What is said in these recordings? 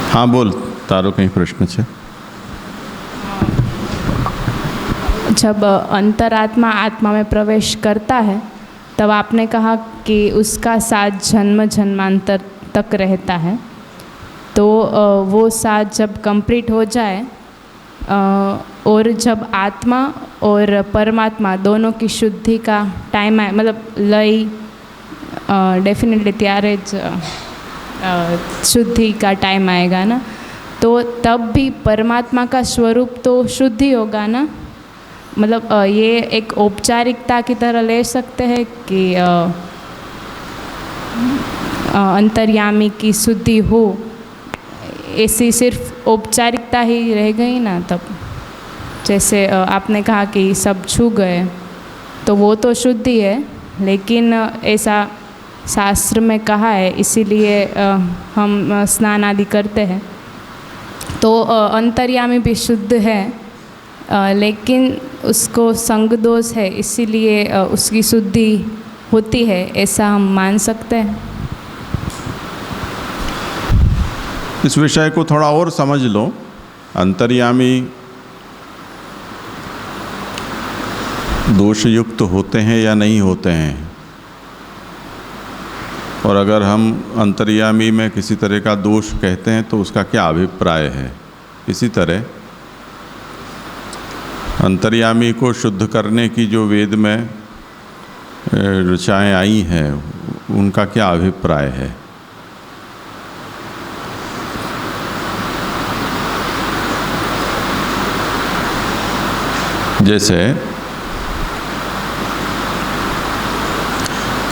हाँ बोल तारो, कहीं प्रश्न છે? जब अंतरात्मा आत्मा में प्रवेश करता है तब आपने कहा कि उसका साथ जन्म जन्मांतर तक रहता है, तो वो साथ जब कंप्लीट हो जाए और जब आत्मा और परमात्मा दोनों की शुद्धि का टाइम आए, मतलब लय डेफिनेटली त्यारे शुद्धि का टाइम आएगा ना, तो तब भी परमात्मा का स्वरूप तो शुद्धि होगा ना। मतलब ये एक औपचारिकता की तरह ले सकते हैं कि अंतर्यामी की शुद्धि हो, ऐसी सिर्फ औपचारिकता ही रह गई ना। तब जैसे आपने कहा कि सब छू गए तो वो तो शुद्धि है, लेकिन ऐसा शास्त्र में कहा है, इसीलिए हम स्नान आदि करते हैं। तो अंतर्यामी भी शुद्ध है, लेकिन उसको संग दोष है, इसीलिए उसकी शुद्धि होती है, ऐसा हम मान सकते हैं। इस विषय को थोड़ा और समझ लो। अंतर्यामी दोषयुक्त होते हैं या नहीं होते हैं, और अगर हम अंतर्यामी में किसी तरह का दोष कहते हैं तो उसका क्या अभिप्राय है। इसी तरह अंतर्यामी को शुद्ध करने की जो वेद में ऋचाएँ आई हैं उनका क्या अभिप्राय है। जैसे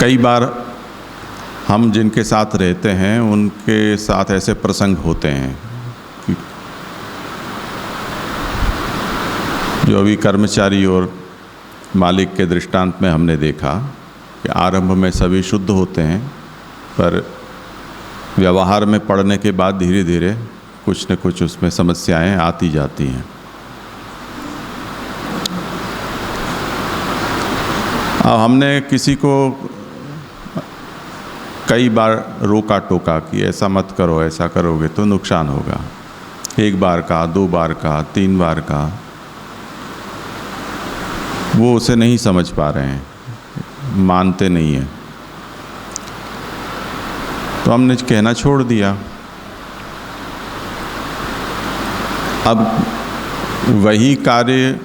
कई बार हम जिनके साथ रहते हैं उनके साथ ऐसे प्रसंग होते हैं कि जो अभी कर्मचारी और मालिक के दृष्टांत में हमने देखा कि आरंभ में सभी शुद्ध होते हैं, पर व्यवहार में पड़ने के बाद धीरे धीरे कुछ न कुछ उसमें समस्याएं आती जाती हैं। अब हमने किसी को कई बार रोका टोका कि ऐसा मत करो, ऐसा करोगे तो नुकसान होगा। एक बार का, दो बार का, तीन बार का, वो उसे नहीं समझ पा रहे हैं, मानते नहीं हैं, तो हमने कहना छोड़ दिया। अब वही कार्य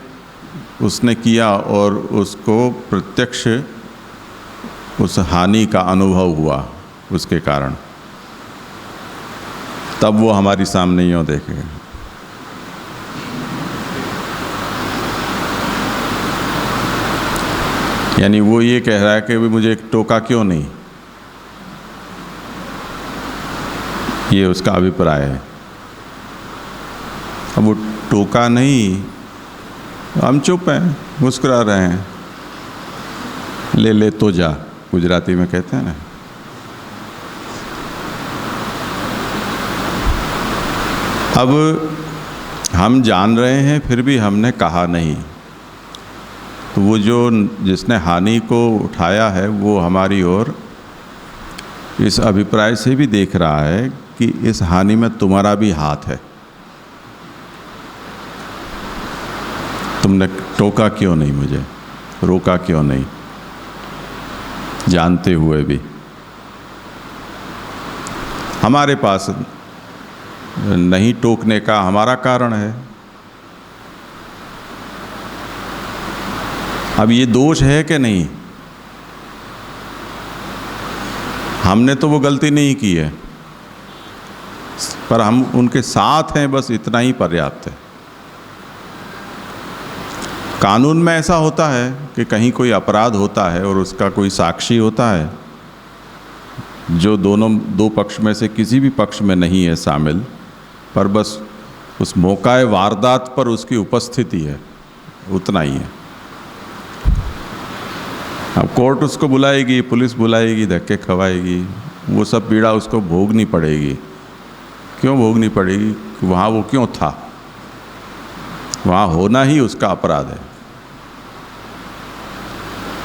उसने किया और उसको प्रत्यक्ष उस हानि का अनुभव हुआ उसके कारण, तब वो हमारी सामने यूँ देखेगा। यानी वो ये कह रहा है कि मुझे टोका क्यों नहीं, ये उसका अभिप्राय है। अब वो टोका नहीं, हम चुप हैं, मुस्कुरा रहे हैं, ले ले तो जा, गुजराती में कहते हैं ना। अब हम जान रहे हैं फिर भी हमने कहा नहीं, तो वो जो जिसने हानि को उठाया है वो हमारी ओर इस अभिप्राय से भी देख रहा है कि इस हानि में तुम्हारा भी हाथ है, तुमने टोका क्यों नहीं, मुझे रोका क्यों नहीं, जानते हुए भी। हमारे पास नहीं टोकने का हमारा कारण है। अब ये दोष है कि नहीं, हमने तो वो गलती नहीं की है, पर हम उनके साथ हैं, बस इतना ही पर्याप्त है। कानून में ऐसा होता है कि कहीं कोई अपराध होता है और उसका कोई साक्षी होता है जो दो पक्ष में से किसी भी पक्ष में नहीं है शामिल, पर बस उस मौका वारदात पर उसकी उपस्थिति है, उतना ही है। अब कोर्ट उसको बुलाएगी, पुलिस बुलाएगी, धक्के खवाएगी, वो सब पीड़ा उसको भोगनी पड़ेगी। क्यों भोगनी पड़ेगी? वहाँ वो क्यों था, वहाँ होना ही उसका अपराध है।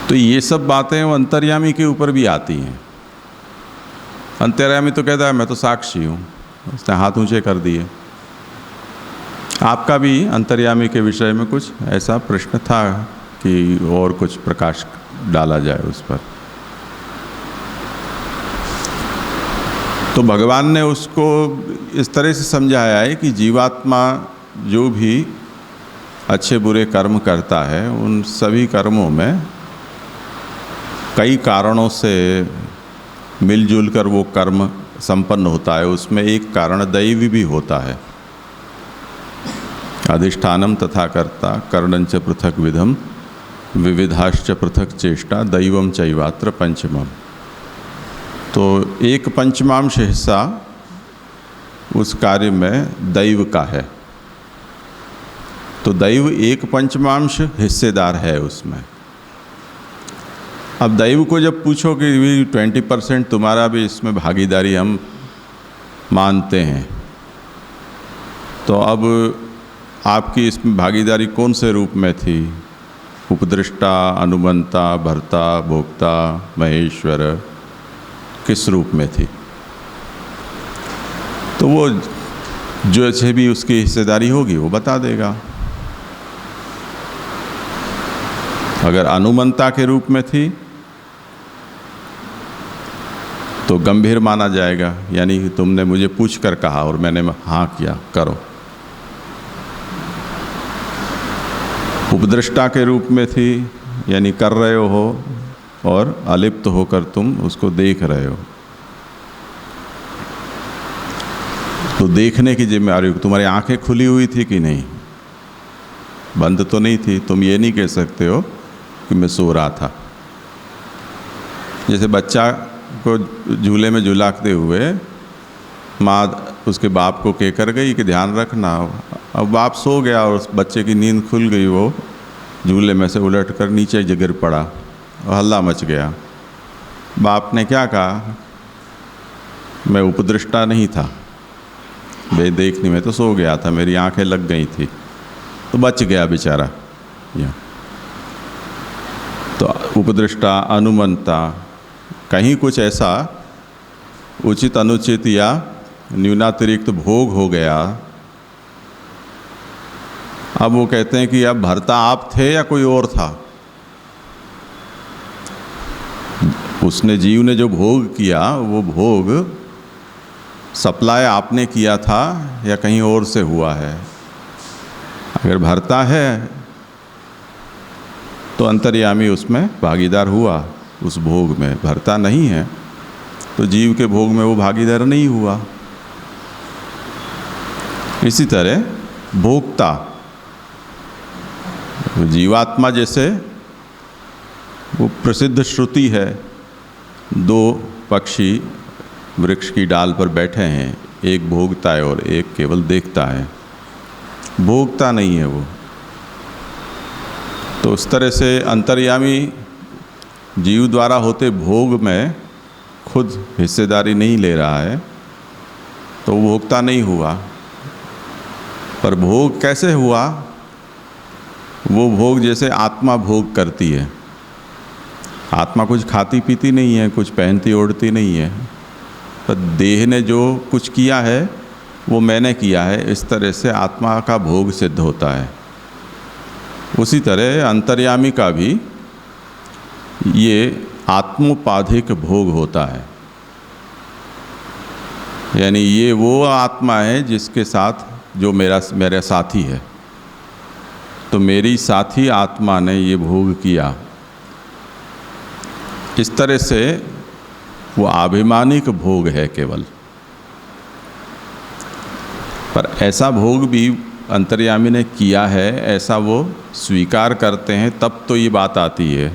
तो ये सब बातें वो अंतर्यामी के ऊपर भी आती हैं। अंतर्यामी तो कहता है मैं तो साक्षी हूँ, उसने हाथ ऊंचे कर दिए। आपका भी अंतर्यामी के विषय में कुछ ऐसा प्रश्न था कि और कुछ प्रकाश डाला जाए उस पर? तो भगवान ने उसको इस तरह से समझाया है कि जीवात्मा जो भी अच्छे बुरे कर्म करता है, उन सभी कर्मों में कई कारणों से मिलजुल कर वो कर्म संपन्न होता है। उसमें एक कारण दैवी भी होता है। अधिष्ठानम तथा कर्ता कर्णंच पृथक विधम विविधाश्च पृथक चेष्टा दैवम चैवात्र पंचमम। तो एक पंचमांश हिस्सा उस कार्य में दैव का है। तो दैव एक पंचमांश हिस्सेदार है उसमें। अब दैव को जब पूछो कि 20% तुम्हारा भी इसमें भागीदारी हम मानते हैं, तो अब आपकी इसमें भागीदारी कौन से रूप में थी? उपदृष्टा, अनुमंता, भर्ता, भोक्ता, महेश्वर, किस रूप में थी? तो वो जो अच्छे भी उसकी हिस्सेदारी होगी वो बता देगा। अगर अनुमंता के रूप में थी तो गंभीर माना जाएगा, यानी कि तुमने मुझे पूछ कर कहा और मैंने हाँ किया, करो। उपदृष्टा के रूप में थी, यानी कर रहे हो और अलिप्त होकर तुम उसको देख रहे हो, तो देखने की जिम्मेदारी। तुम्हारी आंखें खुली हुई थी कि नहीं? बंद तो नहीं थी। तुम ये नहीं कह सकते हो कि मैं सो रहा था। जैसे बच्चा को झूले में झुलाते हुए माँ उसके बाप को कह कर गई कि ध्यान रखना। अब बाप सो गया और उस बच्चे की नींद खुल गई, वो झूले में से उलट कर नीचे गिर पड़ा और हल्ला मच गया। बाप ने क्या कहा? मैं उपदृष्टा नहीं था, मैं देखने में तो सो गया था, मेरी आंखें लग गई थी, तो बच गया बेचारा। तो उपदृष्टा, अनुमंता, कहीं कुछ ऐसा उचित अनुचित या न्यूनातिरिक्त भोग हो गया। अब वो कहते हैं कि अब भर्ता आप थे या कोई और था? उसने, जीव ने जो भोग किया, वो भोग सप्लाई आपने किया था या कहीं और से हुआ है? अगर भर्ता है तो अंतर्यामी उसमें भागीदार हुआ, उस भोग में। भर्ता नहीं है तो जीव के भोग में वो भागीदार नहीं हुआ। इसी तरह भोक्ता, जीवात्मा जैसे वो प्रसिद्ध श्रुति है, दो पक्षी वृक्ष की डाल पर बैठे हैं, एक भोगता है और एक केवल देखता है, भोगता नहीं है वो। तो उस तरह से अंतर्यामी जीव द्वारा होते भोग में खुद हिस्सेदारी नहीं ले रहा है, तो वो भोगता नहीं हुआ। पर भोग कैसे हुआ? वो भोग जैसे आत्मा भोग करती है। आत्मा कुछ खाती पीती नहीं है, कुछ पहनती ओढ़ती नहीं है, पर देह ने जो कुछ किया है वो मैंने किया है, इस तरह से आत्मा का भोग सिद्ध होता है। उसी तरह अंतर्यामी का भी ये आत्मोपाधिक भोग होता है। यानी ये वो आत्मा है जिसके साथ जो मेरा साथी है, तो मेरी साथी आत्मा ने ये भोग किया। इस तरह से वो आभिमानिक भोग है केवल। पर ऐसा भोग भी अंतर्यामी ने किया है, ऐसा वो स्वीकार करते हैं, तब तो ये बात आती है,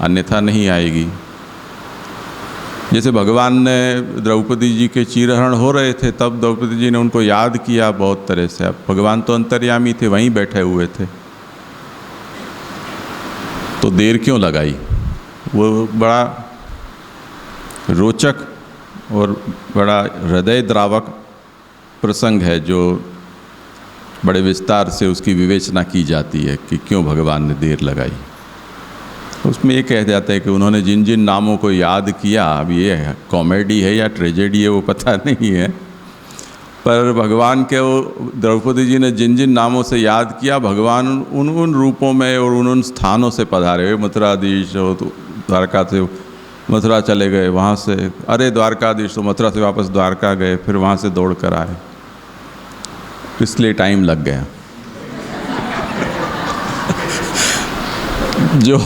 अन्यथा नहीं आएगी। जैसे भगवान ने द्रौपदी जी के चीरहरण हो रहे थे, तब द्रौपदी जी ने उनको याद किया बहुत तरह से। अब भगवान तो अंतर्यामी थे, वहीं बैठे हुए थे, तो देर क्यों लगाई? वो बड़ा रोचक और बड़ा हृदय द्रावक प्रसंग है, जो बड़े विस्तार से उसकी विवेचना की जाती है कि क्यों भगवान ने देर लगाई। उसमें ये कह जाता है कि उन्होंने जिन जिन नामों को याद किया, अब ये कॉमेडी है या ट्रेजेडी है वो पता नहीं है, पर भगवान के वो द्रौपदी जी ने जिन जिन नामों से याद किया, भगवान उन उन रूपों में और उन उन स्थानों से पधारे। मथुराधीश हो तो द्वारका से मथुरा चले गए, वहाँ से अरे द्वारकाधीश तो मथुरा से वापस द्वारका गए, फिर वहाँ से दौड़ कर आए, इसलिए टाइम लग गया। जो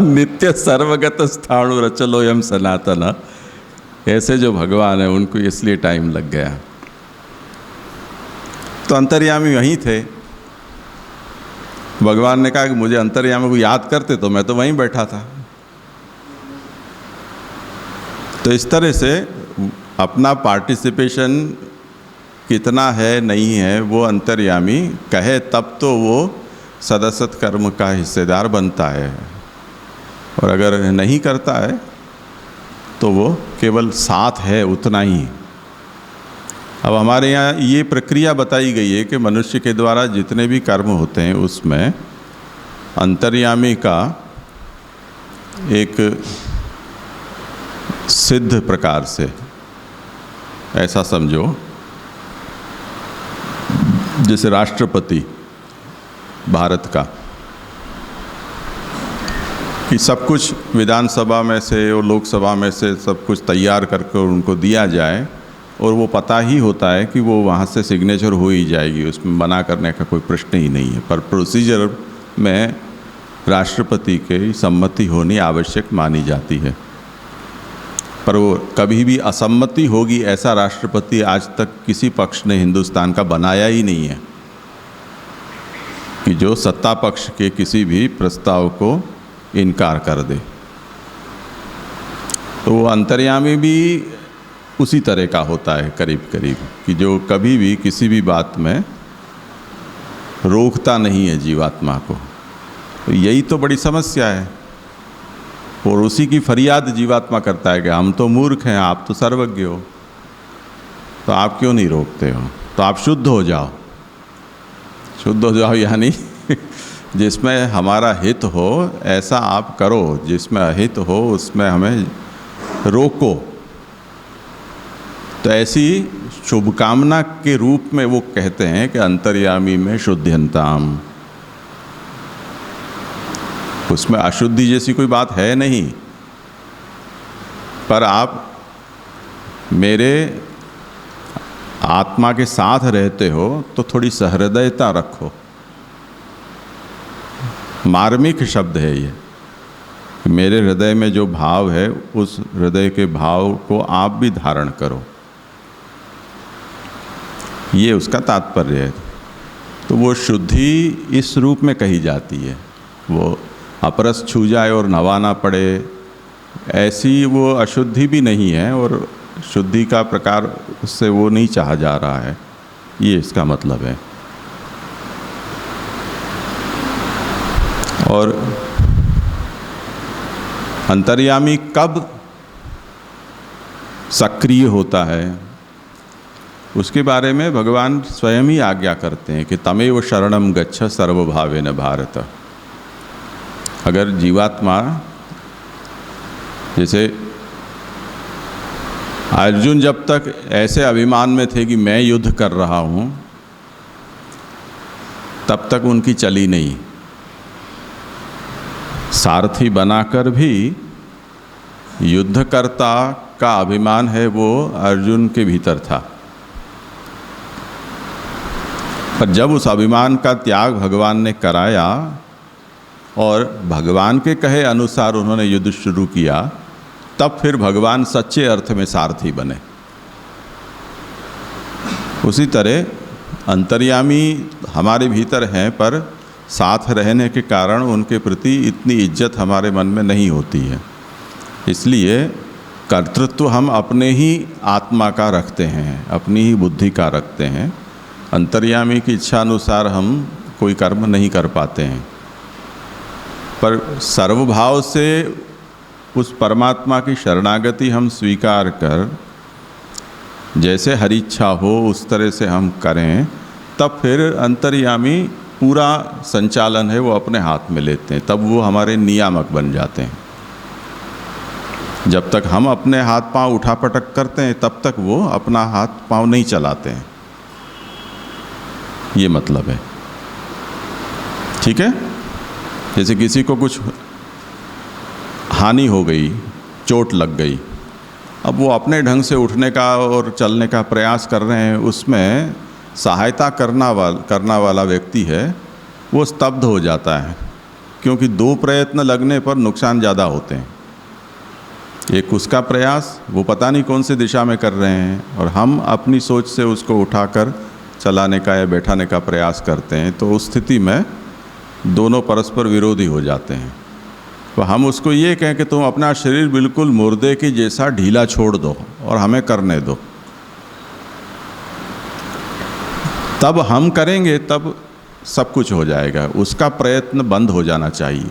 नित्य सर्वगत स्थाणु रचलो यम सनातन, ऐसे जो भगवान है उनको इसलिए टाइम लग गया। तो अंतर्यामी वहीं थे। भगवान ने कहा कि मुझे अंतर्यामी को याद करते तो मैं तो वहीं बैठा था। तो इस तरह से अपना पार्टिसिपेशन कितना है नहीं है वो अंतर्यामी कहे तब तो वो सदसत कर्म का हिस्सेदार बनता है, और अगर नहीं करता है तो वो केवल साथ है उतना ही। अब हमारे यहाँ ये प्रक्रिया बताई गई है कि मनुष्य के द्वारा जितने भी कर्म होते हैं उसमें अंतर्यामी का एक सिद्ध प्रकार से, ऐसा समझो जैसे राष्ट्रपति भारत का, कि सब कुछ विधानसभा में से और लोकसभा में से सब कुछ तैयार करके उनको दिया जाए, और वो पता ही होता है कि वो वहाँ से सिग्नेचर हो ही जाएगी, उसमें मना करने का कोई प्रश्न ही नहीं है। पर प्रोसीजर में राष्ट्रपति की सम्मति होनी आवश्यक मानी जाती है। पर वो कभी भी असम्मति होगी ऐसा राष्ट्रपति आज तक किसी पक्ष ने हिंदुस्तान का बनाया ही नहीं है, कि जो सत्ता पक्ष के किसी भी प्रस्ताव को इनकार कर दे। तो वो अंतर्यामी भी उसी तरह का होता है करीब करीब, कि जो कभी भी किसी भी बात में रोकता नहीं है जीवात्मा को। तो यही तो बड़ी समस्या है, और उसी की फरियाद जीवात्मा करता है कि हम तो मूर्ख हैं, आप तो सर्वज्ञ हो, तो आप क्यों नहीं रोकते हो? तो आप शुद्ध हो जाओ। शुद्ध हो जाओ यानी जिसमें हमारा हित हो ऐसा आप करो, जिसमें अहित हो उसमें हमें रोको। तो ऐसी शुभकामना के रूप में वो कहते हैं कि अंतर्यामी में शुद्ध्यंताम, उसमें अशुद्धि जैसी कोई बात है नहीं। पर आप मेरे आत्मा के साथ रहते हो तो थोड़ी सहृदयता रखो। मार्मिक शब्द है ये, मेरे हृदय में जो भाव है उस हृदय के भाव को आप भी धारण करो, ये उसका तात्पर्य है। तो वो शुद्धि इस रूप में कही जाती है, वो अपरस छू जाए और नवाना पड़े ऐसी वो अशुद्धि भी नहीं है, और शुद्धि का प्रकार उससे वो नहीं चाहा जा रहा है, ये इसका मतलब है। और अंतर्यामी कब सक्रिय होता है उसके बारे में भगवान स्वयं ही आज्ञा करते हैं कि तमेव शरणम गच्छ सर्वभावेन भारत। अगर जीवात्मा, जैसे अर्जुन जब तक ऐसे अभिमान में थे कि मैं युद्ध कर रहा हूँ, तब तक उनकी चली नहीं। सारथी बनाकर भी युद्धकर्ता का अभिमान है वो अर्जुन के भीतर था। पर जब उस अभिमान का त्याग भगवान ने कराया और भगवान के कहे अनुसार उन्होंने युद्ध शुरू किया, तब फिर भगवान सच्चे अर्थ में सारथी बने। उसी तरह अंतर्यामी हमारे भीतर हैं, पर साथ रहने के कारण उनके प्रति इतनी इज्जत हमारे मन में नहीं होती है। इसलिए कर्तृत्व हम अपने ही आत्मा का रखते हैं, अपनी ही बुद्धि का रखते हैं। अंतर्यामी की इच्छा अनुसार हम कोई कर्म नहीं कर पाते हैं। पर सर्वभाव से उस परमात्मा की शरणागति हम स्वीकार कर, जैसे हरि इच्छा हो उस तरह से हम करें, तब फिर अंतर्यामी पूरा संचालन है वो अपने हाथ में लेते हैं, तब वो हमारे नियामक बन जाते हैं। जब तक हम अपने हाथ पांव उठा पटक करते हैं तब तक वो अपना हाथ पांव नहीं चलाते हैं। ये मतलब है। ठीक है, जैसे किसी को कुछ हानि हो गई, चोट लग गई, अब वो अपने ढंग से उठने का और चलने का प्रयास कर रहे हैं, उसमें सहायता करना वाला व्यक्ति है वो स्तब्ध हो जाता है, क्योंकि दो प्रयत्न लगने पर नुकसान ज़्यादा होते हैं। एक उसका प्रयास, वो पता नहीं कौन सी दिशा में कर रहे हैं, और हम अपनी सोच से उसको उठाकर चलाने का या बैठाने का प्रयास करते हैं, तो उस स्थिति में दोनों परस्पर विरोधी हो जाते हैं। तो हम उसको ये कहें कि तुम अपना शरीर बिल्कुल मुर्दे की जैसा ढीला छोड़ दो और हमें करने दो, तब हम करेंगे, तब सब कुछ हो जाएगा। उसका प्रयत्न बंद हो जाना चाहिए,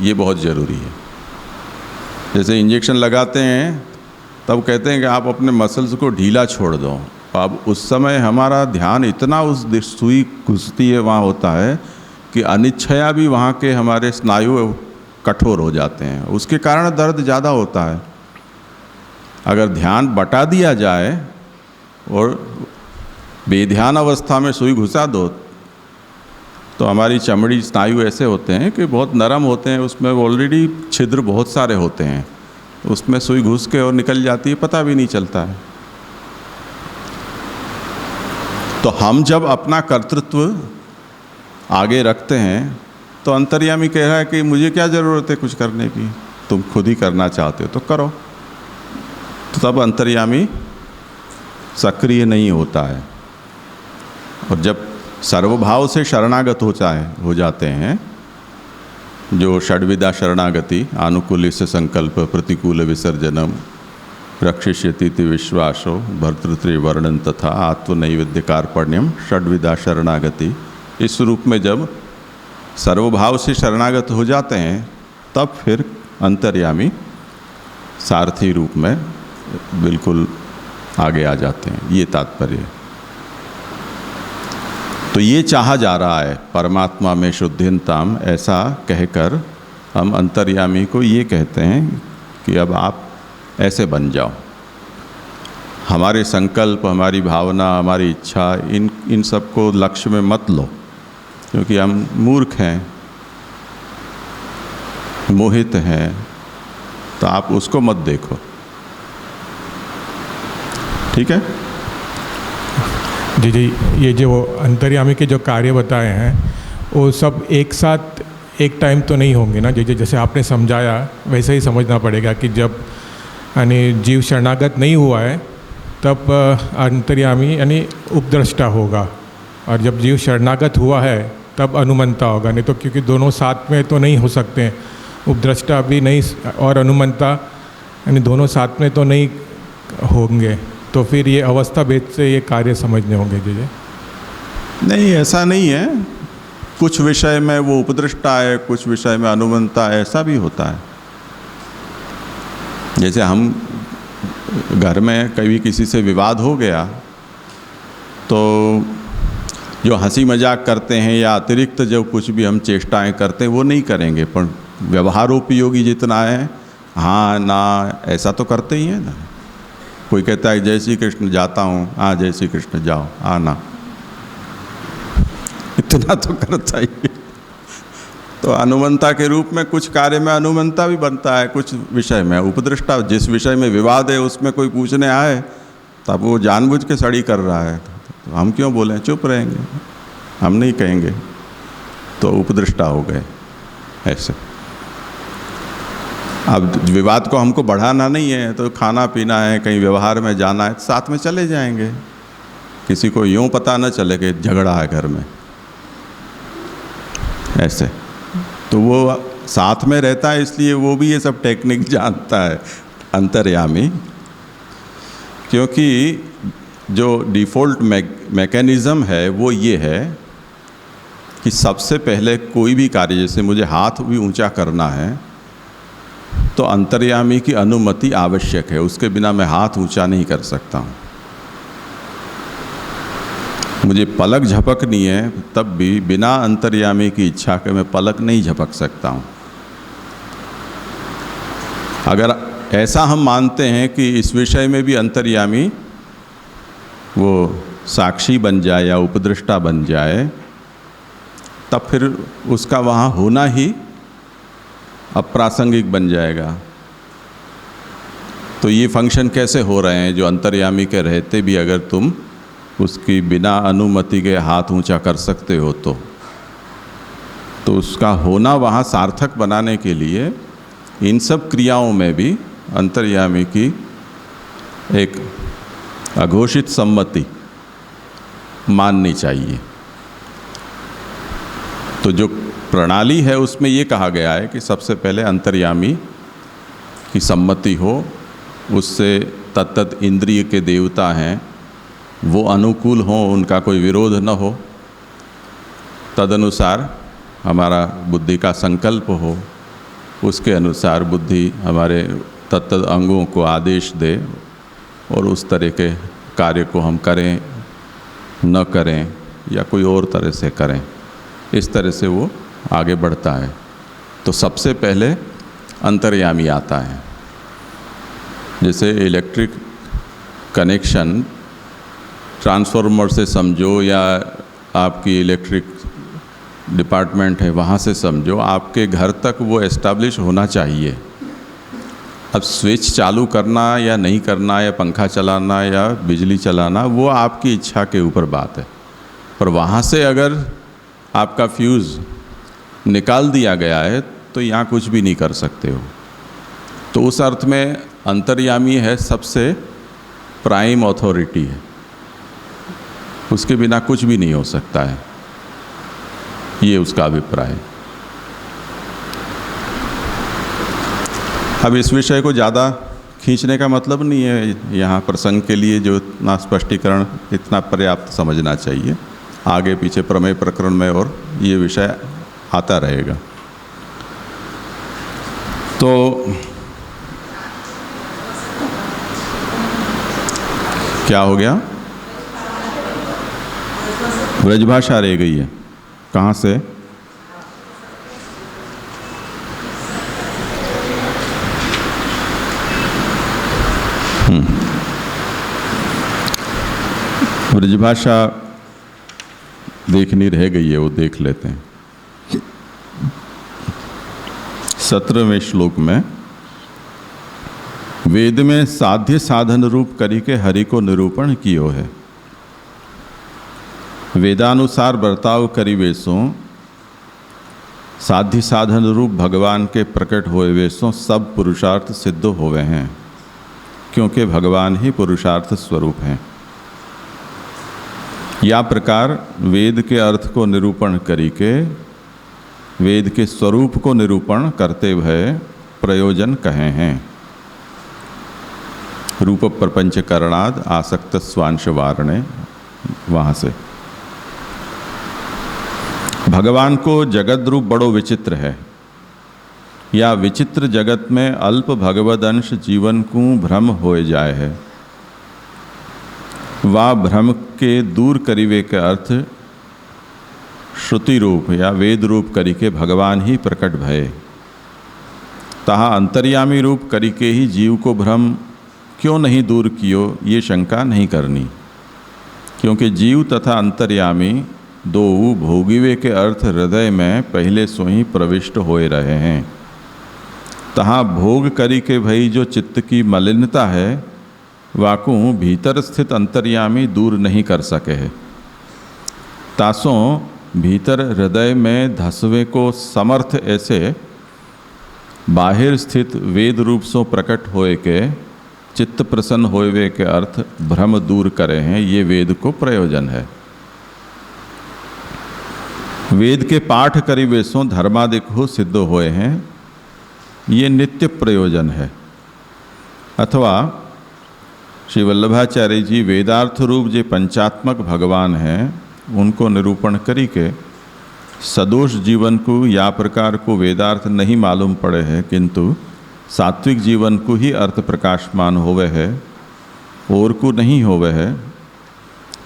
ये बहुत ज़रूरी है। जैसे इंजेक्शन लगाते हैं तब कहते हैं कि आप अपने मसल्स को ढीला छोड़ दो, अब उस समय हमारा ध्यान इतना उस सुई घुसती है वहाँ होता है कि अनिच्छया भी वहाँ के हमारे स्नायु कठोर हो जाते हैं, उसके कारण दर्द ज़्यादा होता है। अगर ध्यान बटा दिया जाए और बेध्यान अवस्था में सुई घुसा दो, तो हमारी चमड़ी स्नायु ऐसे होते हैं कि बहुत नरम होते हैं, उसमें ऑलरेडी छिद्र बहुत सारे होते हैं, उसमें सुई घुस के और निकल जाती है, पता भी नहीं चलता है। तो हम जब अपना कर्तृत्व आगे रखते हैं तो अंतर्यामी कह रहा है कि मुझे क्या ज़रूरत है कुछ करने की, तुम खुद ही करना चाहते हो तो करो। तो तब अंतर्यामी सक्रिय नहीं होता है। और जब सर्वभाव से शरणागत हो जाते हैं, जो षड्विधा शरणागति, आनुकूल्य से संकल्प, प्रतिकूल विसर्जनम, रक्षिष्यति विश्वासो, भर्तृत्रिवर्णन तथा आत्मनैवेद्य कार्पण्यम, षड्विधा शरणागति, इस रूप में जब सर्वभाव से शरणागत हो जाते हैं, तब फिर अंतर्यामी सारथी रूप में बिल्कुल आगे आ जाते हैं, ये तात्पर्य है। तो ये चाहा जा रहा है परमात्मा में शुद्धिनताम, ऐसा कहकर हम अंतर्यामी को ये कहते हैं कि अब आप ऐसे बन जाओ। हमारे संकल्प, हमारी भावना, हमारी इच्छा, इन सब को लक्ष्य में मत लो, क्योंकि हम मूर्ख हैं, मोहित हैं, तो आप उसको मत देखो। ठीक है जी जी, ये जो अंतर्यामी के जो कार्य बताए हैं वो सब एक साथ एक टाइम तो नहीं होंगे ना। जैसे आपने समझाया वैसे ही समझना पड़ेगा कि जब यानी जीव शरणागत नहीं हुआ है तब अंतर्यामी यानी उपद्रष्टा होगा, और जब जीव शरणागत हुआ है तब अनुमंता होगा। नहीं तो क्योंकि दोनों साथ में तो नहीं हो सकते हैं, उपद्रष्टा भी नहीं और अनुमंता यानी दोनों साथ में तो नहीं होंगे, तो फिर ये अवस्था भेद से ये कार्य समझने होंगे। जी नहीं, ऐसा नहीं है। कुछ विषय में वो उपद्रष्टा है, कुछ विषय में अनुमंता है, ऐसा भी होता है। जैसे हम घर में कभी किसी से विवाद हो गया तो जो हंसी मजाक करते हैं या अतिरिक्त जो कुछ भी हम चेष्टाएं करते हैं वो नहीं करेंगे, पर व्यवहारोपयोगी जितना है, हाँ ना, ऐसा तो करते ही है ना। कोई कहता है जय श्री कृष्ण जाता हूँ, हाँ जय श्री कृष्ण जाओ, आना, इतना तो करता ही है। तो अनुमंता के रूप में कुछ कार्य में अनुमंता भी बनता है, कुछ विषय में उपद्रष्टा। जिस विषय में विवाद है उसमें कोई पूछने आए तब वो जानबूझ के सड़ी कर रहा है, तो हम क्यों बोलें, चुप रहेंगे, हम नहीं कहेंगे, तो उपद्रष्टा हो गए। ऐसे अब विवाद को हमको बढ़ाना नहीं है, तो खाना पीना है, कहीं व्यवहार में जाना है, साथ में चले जाएंगे, किसी को यूँ पता न चले कि झगड़ा है घर में। ऐसे तो वो साथ में रहता है, इसलिए वो भी ये सब टेक्निक जानता है अंतर्यामी, क्योंकि जो डिफ़ॉल्ट मैकेनिज़्म है वो ये है कि सबसे पहले कोई भी कार्य, जैसे मुझे हाथ भी ऊंचा करना है तो अंतर्यामी की अनुमति आवश्यक है, उसके बिना मैं हाथ ऊंचा नहीं कर सकता हूँ। मुझे पलक झपकनी है तब भी बिना अंतर्यामी की इच्छा के मैं पलक नहीं झपक सकता हूँ। अगर ऐसा हम मानते हैं कि इस विषय में भी अंतर्यामी वो साक्षी बन जाए या उपदृष्टा बन जाए, तब फिर उसका वहाँ होना ही अप्रासंगिक बन जाएगा। तो ये फंक्शन कैसे हो रहे हैं जो अंतर्यामी के रहते भी अगर तुम उसकी बिना अनुमति के हाथ ऊंचा कर सकते हो तो उसका होना वहाँ सार्थक बनाने के लिए इन सब क्रियाओं में भी अंतर्यामी की एक अघोषित सम्मति माननी चाहिए। तो जो प्रणाली है उसमें ये कहा गया है कि सबसे पहले अंतर्यामी की सम्मति हो, उससे तत्त इंद्रिय के देवता हैं वो अनुकूल हों, उनका कोई विरोध न हो, तदनुसार हमारा बुद्धि का संकल्प हो, उसके अनुसार बुद्धि हमारे तत्त अंगों को आदेश दे और उस तरह के कार्य को हम करें न करें या कोई और तरह से करें, इस तरह से वो आगे बढ़ता है। तो सबसे पहले अंतर्यामी आता है। जैसे इलेक्ट्रिक कनेक्शन ट्रांसफार्मर से समझो या आपकी इलेक्ट्रिक डिपार्टमेंट है वहाँ से समझो, आपके घर तक वो एस्टैब्लिश होना चाहिए। अब स्विच चालू करना या नहीं करना या पंखा चलाना या बिजली चलाना वो आपकी इच्छा के ऊपर बात है, पर वहाँ से अगर आपका फ्यूज़ निकाल दिया गया है तो यहाँ कुछ भी नहीं कर सकते हो। तो उस अर्थ में अंतर्यामी है सबसे प्राइम अथॉरिटी है, उसके बिना कुछ भी नहीं हो सकता है, ये उसका अभिप्राय है। अब इस विषय को ज़्यादा खींचने का मतलब नहीं है, यहाँ प्रसंग के लिए जो इतना स्पष्टीकरण इतना पर्याप्त समझना चाहिए। आगे पीछे प्रमेय प्रकरण में और ये विषय आता रहेगा। तो क्या हो गया? ब्रजभाषा रह गई है। कहाँ से? ब्रजभाषा देखनी रह गई है, वो देख लेते हैं। 17वें श्लोक में वेद में साध्य साधन रूप करी के हरि को निरूपण कियो है। वेदानुसार बर्ताव करी वेसों साध्य साधन रूप भगवान के प्रकट हुए वेसों सब पुरुषार्थ सिद्ध होवे हैं, क्योंकि भगवान ही पुरुषार्थ स्वरूप हैं। या प्रकार वेद के अर्थ को निरूपण करी के वेद के स्वरूप को निरूपण करते हुए प्रयोजन कहे हैं। रूप प्रपंच करणाद आसक्त स्वांश वारणे, वहाँ से भगवान को जगत रूप बड़ो विचित्र है, या विचित्र जगत में अल्प भगवद अंश जीवन को भ्रम होए जाए है। वा भ्रम के दूर करीवे के अर्थ श्रुति रूप या वेद रूप करी के भगवान ही प्रकट भये। तहा अंतर्यामी रूप करी के ही जीव को भ्रम क्यों नहीं दूर कियो, ये शंका नहीं करनी, क्योंकि जीव तथा अंतर्यामी दो भोगिवे के अर्थ हृदय में पहले सो ही प्रविष्ट होए रहे हैं। तहाँ भोग करी के भई जो चित्त की मलिनता है वाकू भीतर स्थित अंतर्यामी दूर नहीं कर सके है। तासों भीतर हृदय में धसवे को समर्थ ऐसे बाहिर स्थित वेद रूप सो प्रकट होए के चित्त प्रसन्न होवे के अर्थ भ्रम दूर करे हैं, ये वेद को प्रयोजन है। वेद के पाठ करी वेसों धर्मादिक हो सिद्ध होए हैं, ये नित्य प्रयोजन है। अथवा श्री वल्लभाचार्य जी वेदार्थ रूप जो पंचात्मक भगवान हैं उनको निरूपण करी के सदोष जीवन को या प्रकार को वेदार्थ नहीं मालूम पड़े है, किंतु सात्विक जीवन को ही अर्थ प्रकाशमान होवे है और को नहीं होवे है।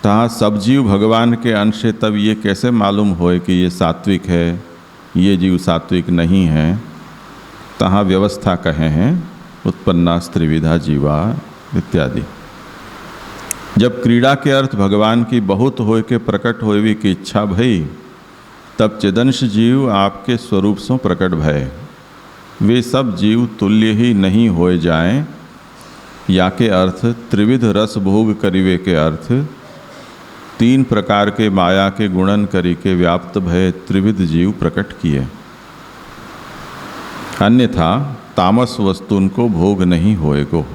तहाँ सब जीव भगवान के अंश है, तब ये कैसे मालूम होए कि ये सात्विक है, ये जीव सात्विक नहीं है। तहाँ व्यवस्था कहे हैं उत्पन्ना त्रिविधा जीवा इत्यादि। जब क्रीड़ा के अर्थ भगवान की बहुत होय के प्रकट होवे की इच्छा भई, तब चिदंश जीव आपके स्वरूप सो प्रकट भय। वे सब जीव तुल्य ही नहीं होए जाएं, या के अर्थ त्रिविध रस भोग करिवे के अर्थ 3 प्रकार के माया के गुणन करी के व्याप्त भय त्रिविध जीव प्रकट किए। अन्यथा तामस वस्तुन को भोग नहीं होएगो।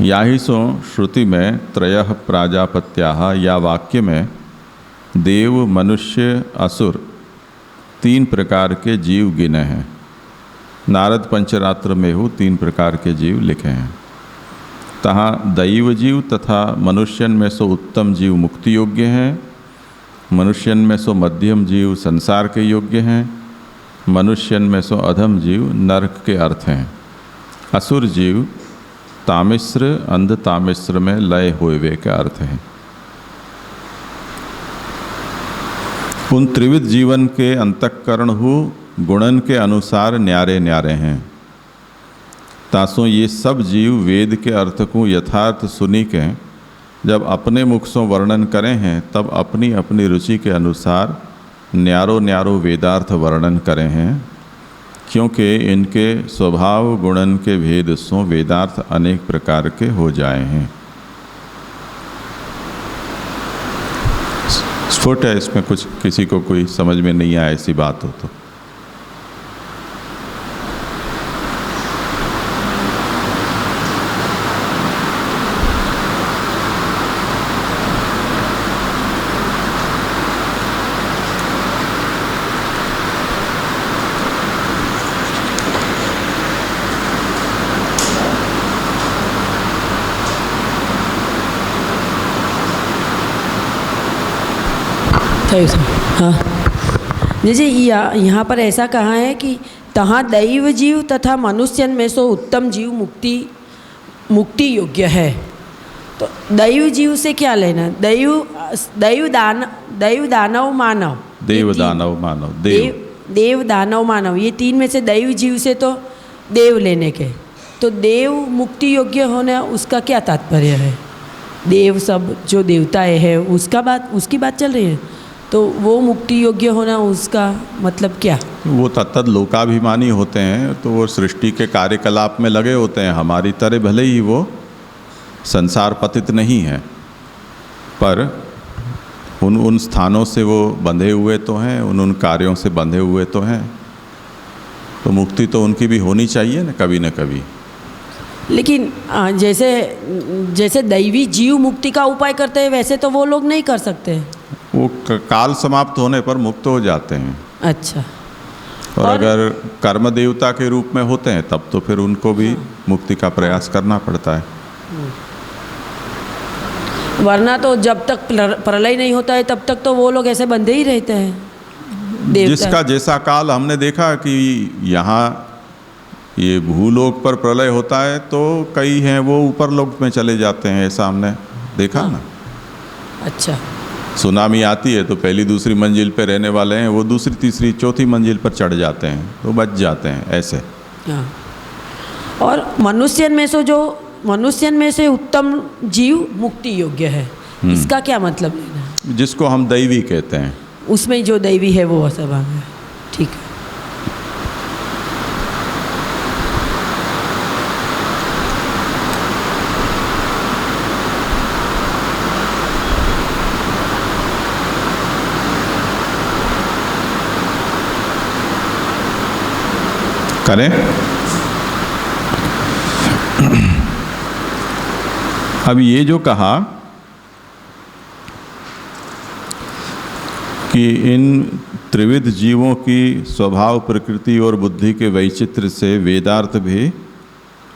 याही सो श्रुति में त्रयः प्राजापत्याः या वाक्य में देव मनुष्य असुर 3 प्रकार के जीव गिने हैं। नारद पंचरात्र में हो 3 प्रकार के जीव लिखे हैं। तहाँ दैव जीव तथा मनुष्यन में सो उत्तम जीव मुक्ति योग्य हैं, मनुष्यन में सो मध्यम जीव संसार के योग्य हैं, मनुष्यन में सो अधम जीव नरक के अर्थ हैं। असुर जीव तामिश्र अंध तामिश्र में लय हुए के अर्थ हैं। उन त्रिविध जीवन के अंतःकरण हो गुणन के अनुसार न्यारे न्यारे हैं। तासों ये सब जीव वेद के अर्थ को यथार्थ सुनी के जब अपने मुख से वर्णन करें हैं, तब अपनी अपनी रुचि के अनुसार न्यारो न्यारो वेदार्थ वर्णन करें हैं, क्योंकि इनके स्वभाव गुणन के भेद सो वेदार्थ अनेक प्रकार के हो जाए हैं। स्फुट है, इसमें कुछ किसी को कोई समझ में नहीं आए ऐसी बात हो तो। हाँ, जैसे यहाँ पर ऐसा कहा है कि तहाँ दैव जीव तथा मनुष्यन में सो उत्तम जीव मुक्ति योग्य है। तो दैव जीव से क्या लेना? देव दानव मानव, देव दानव मानव, देव दानव मानव, ये 3 में से दैव जीव से तो देव लेने के। तो देव मुक्ति योग्य होना उसका क्या तात्पर्य है? देव सब जो देवताएं हैं उसकी बात चल रही है, तो वो मुक्ति योग्य होना उसका मतलब क्या? वो तत्त लोकाभिमानी होते हैं, तो वो सृष्टि के कार्यकलाप में लगे होते हैं। हमारी तरह भले ही वो संसार पतित नहीं है, पर उन स्थानों से वो बंधे हुए तो हैं, उन कार्यों से बंधे हुए तो हैं। तो मुक्ति तो उनकी भी होनी चाहिए ना कभी। लेकिन जैसे दैवी जीव मुक्ति का उपाय करते हैं, वैसे तो वो लोग नहीं कर सकते। वो काल समाप्त होने पर मुक्त हो जाते हैं। अच्छा। और अगर कर्म देवता के रूप में होते हैं तब तो फिर उनको भी मुक्ति का प्रयास करना पड़ता है। वरना तो जब तक प्रलय नहीं होता है तब तक तो वो लोग ऐसे बंधे ही रहते हैं। जिसका जैसा काल हमने देखा कि यहाँ ये भूलोक पर प्रलय होता है, तो कई हैं वो ऊपर लोक में चले जाते हैं, ऐसा हमने देखा ना। अच्छा। सुनामी आती है तो पहली दूसरी मंजिल पे रहने वाले हैं वो दूसरी तीसरी चौथी मंजिल पर चढ़ जाते हैं, तो बच जाते हैं ऐसे। हाँ। और मनुष्यन में से उत्तम जीव मुक्ति योग्य है, इसका क्या मतलब लेना? जिसको हम दैवी कहते हैं, उसमें जो दैवी है वो सब है। ठीक है। करें। अब ये जो कहा कि इन त्रिविध जीवों की स्वभाव प्रकृति और बुद्धि के वैचित्र से वेदार्थ भी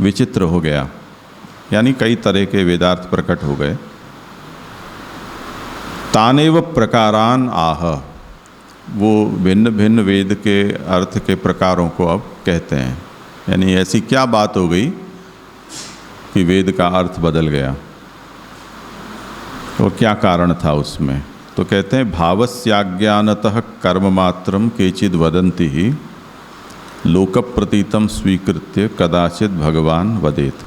विचित्र हो गया, यानी कई तरह के वेदार्थ प्रकट हो गए। तानेव प्रकारान आह, वो भिन्न भिन्न वेद के अर्थ के प्रकारों को अब कहते हैं। यानी ऐसी क्या बात हो गई कि वेद का अर्थ बदल गया, और क्या कारण था उसमें? तो कहते हैं भावस्याज्ञानतः कर्म मात्रम केचिद वदन्ति ही लोक प्रतीतम स्वीकृत्य कदाचित भगवान वदेत।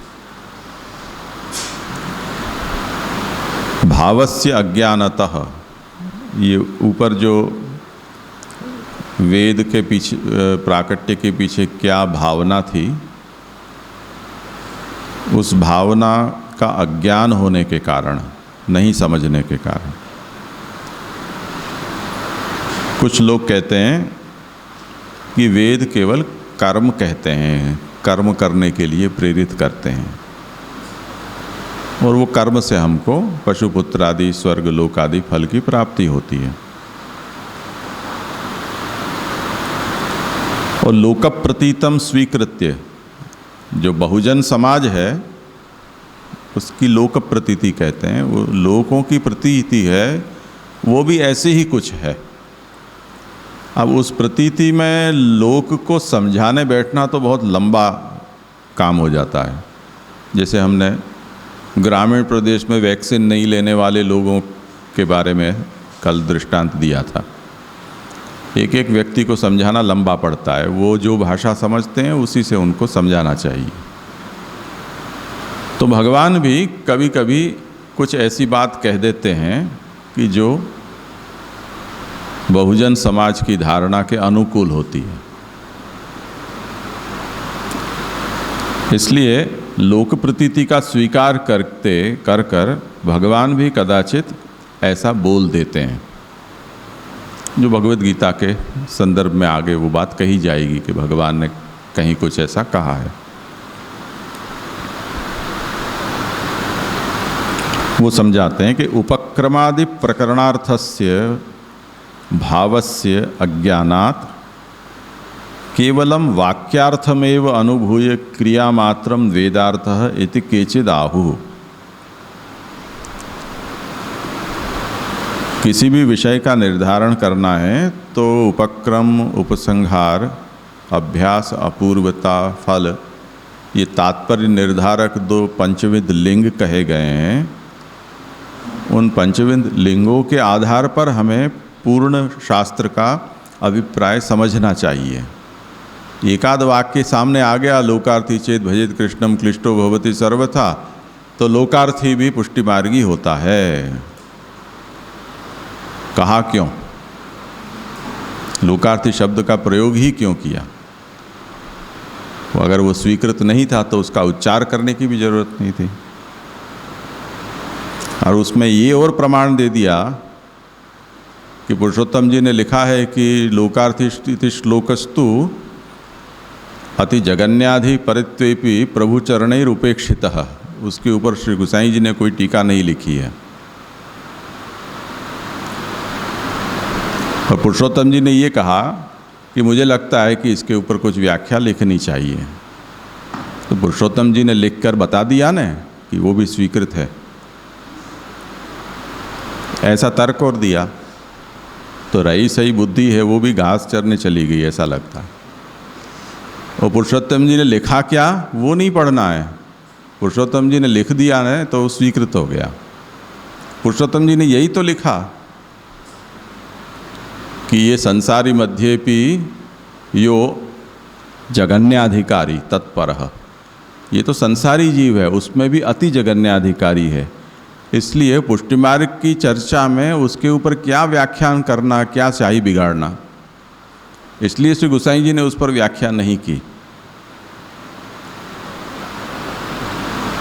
भावस्य अज्ञानतः, ये ऊपर जो वेद के पीछे, प्राकट्य के पीछे क्या भावना थी, उस भावना का अज्ञान होने के कारण, नहीं समझने के कारण, कुछ लोग कहते हैं कि वेद केवल कर्म कहते हैं, कर्म करने के लिए प्रेरित करते हैं, और वो कर्म से हमको पशुपुत्र आदि स्वर्ग लोक आदि फल की प्राप्ति होती है। और लोक प्रतीतम स्वीकृत्य, जो बहुजन समाज है उसकी लोक प्रतीति कहते हैं, वो लोकों की प्रतीति है, वो भी ऐसे ही कुछ है। अब उस प्रतीति में लोक को समझाने बैठना तो बहुत लंबा काम हो जाता है। जैसे हमने ग्रामीण प्रदेश में वैक्सीन नहीं लेने वाले लोगों के बारे में कल दृष्टांत दिया था। एक एक व्यक्ति को समझाना लंबा पड़ता है, वो जो भाषा समझते हैं उसी से उनको समझाना चाहिए। तो भगवान भी कभी कभी कुछ ऐसी बात कह देते हैं कि जो बहुजन समाज की धारणा के अनुकूल होती है। इसलिए लोक प्रतीति का स्वीकार कर कर भगवान भी कदाचित ऐसा बोल देते हैं, जो भगवत गीता के संदर्भ में आगे वो बात कही जाएगी कि भगवान ने कहीं कुछ ऐसा कहा है। वो समझाते हैं कि उपक्रमादि प्रकरणार्थस्य भावस्य अज्ञानात् केवलम वाक्यार्थमेव अनुभूय क्रियामात्रम वेदार्थः इति केचिद् आहुः। किसी भी विषय का निर्धारण करना है तो उपक्रम, उपसंहार, अभ्यास, अपूर्वता, फल, ये तात्पर्य निर्धारक दो पंचविध लिंग कहे गए हैं। उन पंचविध लिंगों के आधार पर हमें पूर्ण शास्त्र का अभिप्राय समझना चाहिए। एकाद वाक्य सामने आ गया, लोकार्थी चेत भजेत कृष्णम क्लिष्टो भवति सर्वथा, तो लोकार्थी भी पुष्टि मार्गी होता है। कहा क्यों? लोकार्थी शब्द का प्रयोग ही क्यों किया? अगर वो स्वीकृत नहीं था तो उसका उच्चार करने की भी जरूरत नहीं थी। और उसमें ये और प्रमाण दे दिया कि पुरुषोत्तम जी ने लिखा है कि लोकार्थी श्लोकस्तु अति जगन्याधि परित्वेपि प्रभु चरणैर उपेक्षितः। उसके ऊपर श्री गोसाई जी ने कोई टीका नहीं लिखी है। और पुरुषोत्तम जी ने ये कहा कि मुझे लगता है कि इसके ऊपर कुछ व्याख्या लिखनी चाहिए। तो पुरुषोत्तम जी ने लिखकर बता दिया ना कि वो भी स्वीकृत है, ऐसा तर्क और दिया। तो रही सही बुद्धि है, वो भी घास चरने चली गई ऐसा लगता है। और पुरुषोत्तम जी ने लिखा क्या, वो नहीं पढ़ना है। पुरुषोत्तम जी ने लिख दिया है तो स्वीकृत हो गया। पुरुषोत्तम जी ने यही तो लिखा कि ये संसारी मध्येपि यो जगन्याधिकारी तत्परः, ये तो संसारी जीव है, उसमें भी अति जगन्याधिकारी है। इसलिए पुष्टि मार्ग की चर्चा में उसके ऊपर क्या व्याख्यान करना, क्या स्याही बिगाड़ना, इसलिए श्री गोसाई जी ने उस पर व्याख्या नहीं की।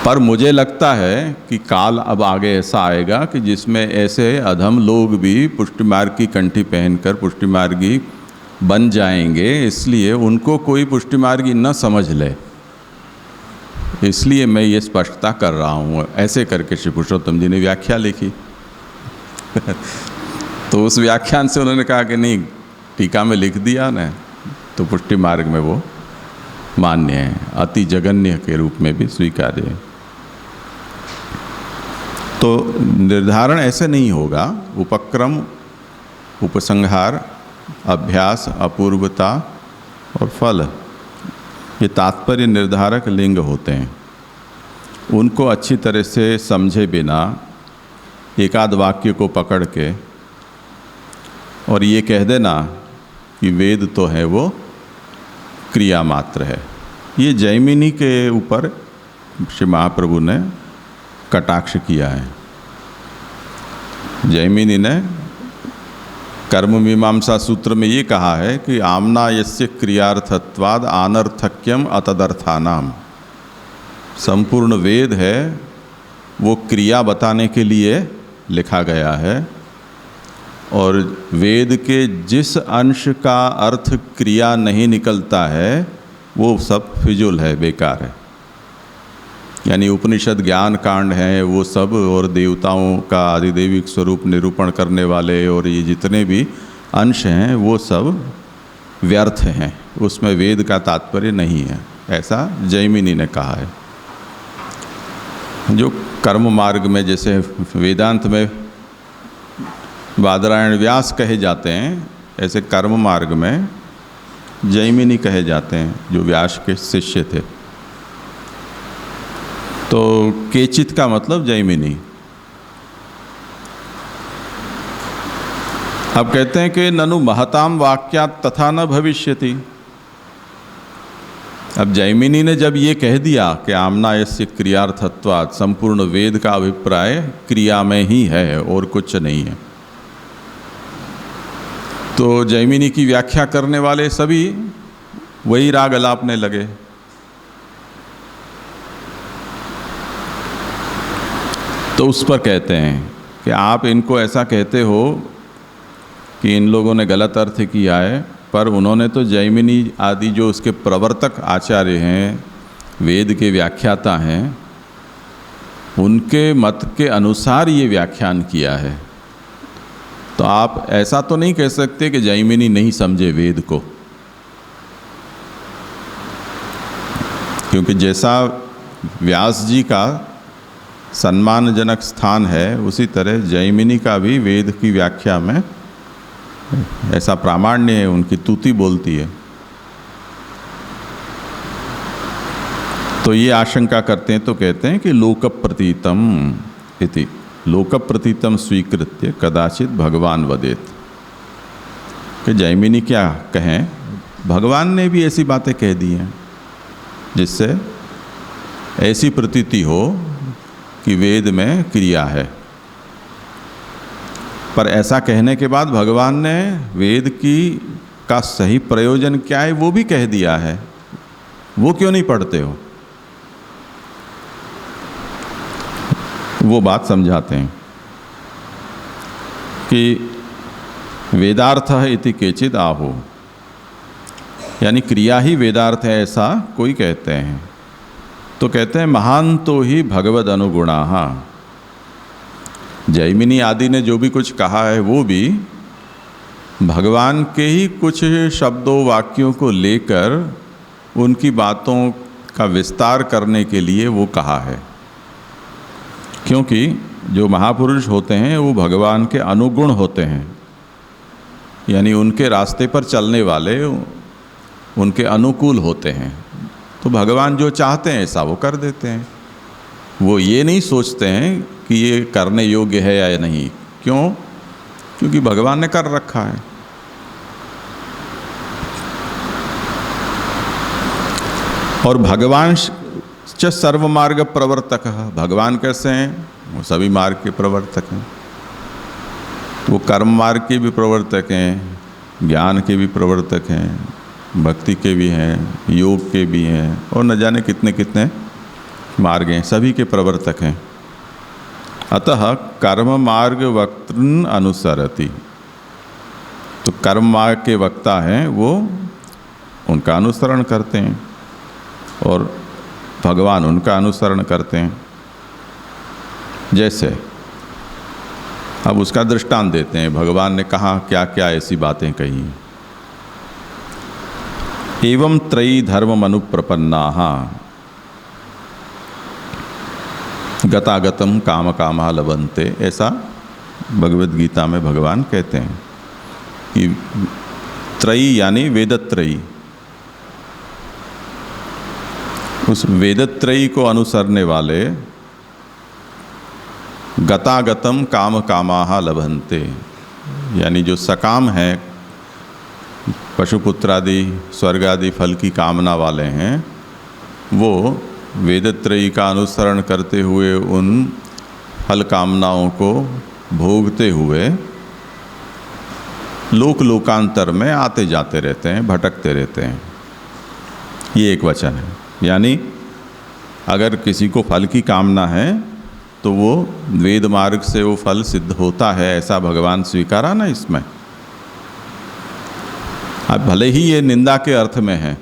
पर मुझे लगता है कि काल अब आगे ऐसा आएगा कि जिसमें ऐसे अधम लोग भी पुष्टि मार्ग की कंठी पहनकर पुष्टि मार्गी बन जाएंगे, इसलिए उनको कोई पुष्टि मार्गी न समझ ले, इसलिए मैं ये स्पष्टता कर रहा हूँ। ऐसे करके श्री पुरुषोत्तम जी ने व्याख्या लिखी। तो उस व्याख्यान से उन्होंने कहा कि नहीं, टीका में लिख दिया ना तो पुष्टि मार्ग में वो मान्य है, अति जगन्य के रूप में भी स्वीकार्य है। तो निर्धारण ऐसे नहीं होगा। उपक्रम, उपसंहार, अभ्यास, अपूर्वता और फल, ये तात्पर्य निर्धारक लिंग होते हैं। उनको अच्छी तरह से समझे बिना एकाध वाक्य को पकड़ के और ये कह देना कि वेद तो है वो क्रिया मात्र है, ये जैमिनी के ऊपर श्री महाप्रभु ने कटाक्ष किया है। जैमिनी ने कर्म मीमांसा सूत्र में ये कहा है कि आमना यस्य क्रियार्थत्वाद अनर्थक्यम अतदर्थानाम। संपूर्ण वेद है वो क्रिया बताने के लिए लिखा गया है, और वेद के जिस अंश का अर्थ क्रिया नहीं निकलता है वो सब फिजूल है, बेकार है। यानी उपनिषद ज्ञान कांड हैं वो सब, और देवताओं का आदिदेविक स्वरूप निरूपण करने वाले और ये जितने भी अंश हैं वो सब व्यर्थ हैं, उसमें वेद का तात्पर्य नहीं है, ऐसा जैमिनी ने कहा है। जो कर्म मार्ग में जैसे वेदांत में बादरायण व्यास कहे जाते हैं, ऐसे कर्म मार्ग में जैमिनी कहे जाते हैं, जो व्यास के शिष्य थे। तो केचित का मतलब जैमिनी। अब कहते हैं कि ननु महताम वाक्यात् तथा न भविष्यति। अब जैमिनी ने जब ये कह दिया कि आमना यस्य क्रियार्थत्वात्, संपूर्ण वेद का अभिप्राय क्रिया में ही है और कुछ नहीं है, तो जैमिनी की व्याख्या करने वाले सभी वही राग अलापने लगे। तो उस पर कहते हैं कि आप इनको ऐसा कहते हो कि इन लोगों ने गलत अर्थ किया है, पर उन्होंने तो जैमिनी आदि जो उसके प्रवर्तक आचार्य हैं, वेद के व्याख्याता हैं, उनके मत के अनुसार ये व्याख्यान किया है। तो आप ऐसा तो नहीं कह सकते कि जैमिनी नहीं समझे वेद को, क्योंकि जैसा व्यास जी का सम्मानजनक स्थान है उसी तरह जैमिनी का भी वेद की व्याख्या में ऐसा प्रामाण्य है, उनकी तूती बोलती है। तो ये आशंका करते हैं तो कहते हैं कि लोकप्रतीतम इति, लोकप्रतीतम स्वीकृत्य कदाचित भगवान वदेत, कि जैमिनी क्या कहें, भगवान ने भी ऐसी बातें कह दी हैं जिससे ऐसी प्रतीति हो कि वेद में क्रिया है। पर ऐसा कहने के बाद भगवान ने वेद का सही प्रयोजन क्या है वो भी कह दिया है, वो क्यों नहीं पढ़ते हो, वो बात समझाते हैं कि वेदार्थ इति केचिद आहो, यानी क्रिया ही वेदार्थ है ऐसा कोई कहते हैं। तो कहते हैं महान तो ही भगवद अनुगुणाः। जैमिनी आदि ने जो भी कुछ कहा है वो भी भगवान के ही कुछ शब्दों वाक्यों को लेकर उनकी बातों का विस्तार करने के लिए वो कहा है, क्योंकि जो महापुरुष होते हैं वो भगवान के अनुगुण होते हैं, यानी उनके रास्ते पर चलने वाले उनके अनुकूल होते हैं। तो भगवान जो चाहते हैं ऐसा वो कर देते हैं, वो ये नहीं सोचते हैं कि ये करने योग्य है या नहीं। क्यों? क्योंकि भगवान ने कर रखा है। और भगवान च सर्व मार्ग प्रवर्तक, भगवान कैसे हैं? वो सभी मार्ग के प्रवर्तक हैं। वो कर्म मार्ग के भी प्रवर्तक हैं, ज्ञान के भी प्रवर्तक हैं, भक्ति के भी हैं, योग के भी हैं, और न जाने कितने कितने मार्ग हैं, सभी के प्रवर्तक हैं। अतः कर्म मार्ग वक्तृन अनुसरति, तो कर्म मार्ग के वक्ता हैं वो उनका अनुसरण करते हैं और भगवान उनका अनुसरण करते हैं। जैसे अब उसका दृष्टांत देते हैं, भगवान ने कहा क्या क्या ऐसी बातें कही। एवं त्रयी धर्म अनुप्रपन्नाः गतागतम काम कामा लभन्ते, ऐसा भगवद गीता में भगवान कहते हैं कि त्रयी यानी वेदत्रयी, उस वेदत्रयी को अनुसरने वाले गतागतम काम कामाः लभन्ते, यानी जो सकाम हैं, पशुपुत्रादि स्वर्गादि फल की कामना वाले हैं, वो वेदत्रयी का अनुसरण करते हुए उन फल कामनाओं को भोगते हुए लोक लोकांतर में आते जाते रहते हैं, भटकते रहते हैं। ये एक वचन है। यानी अगर किसी को फल की कामना है तो वो वेद मार्ग से वो फल सिद्ध होता है, ऐसा भगवान स्वीकारा ना इसमें। अब भले ही ये निंदा के अर्थ में है,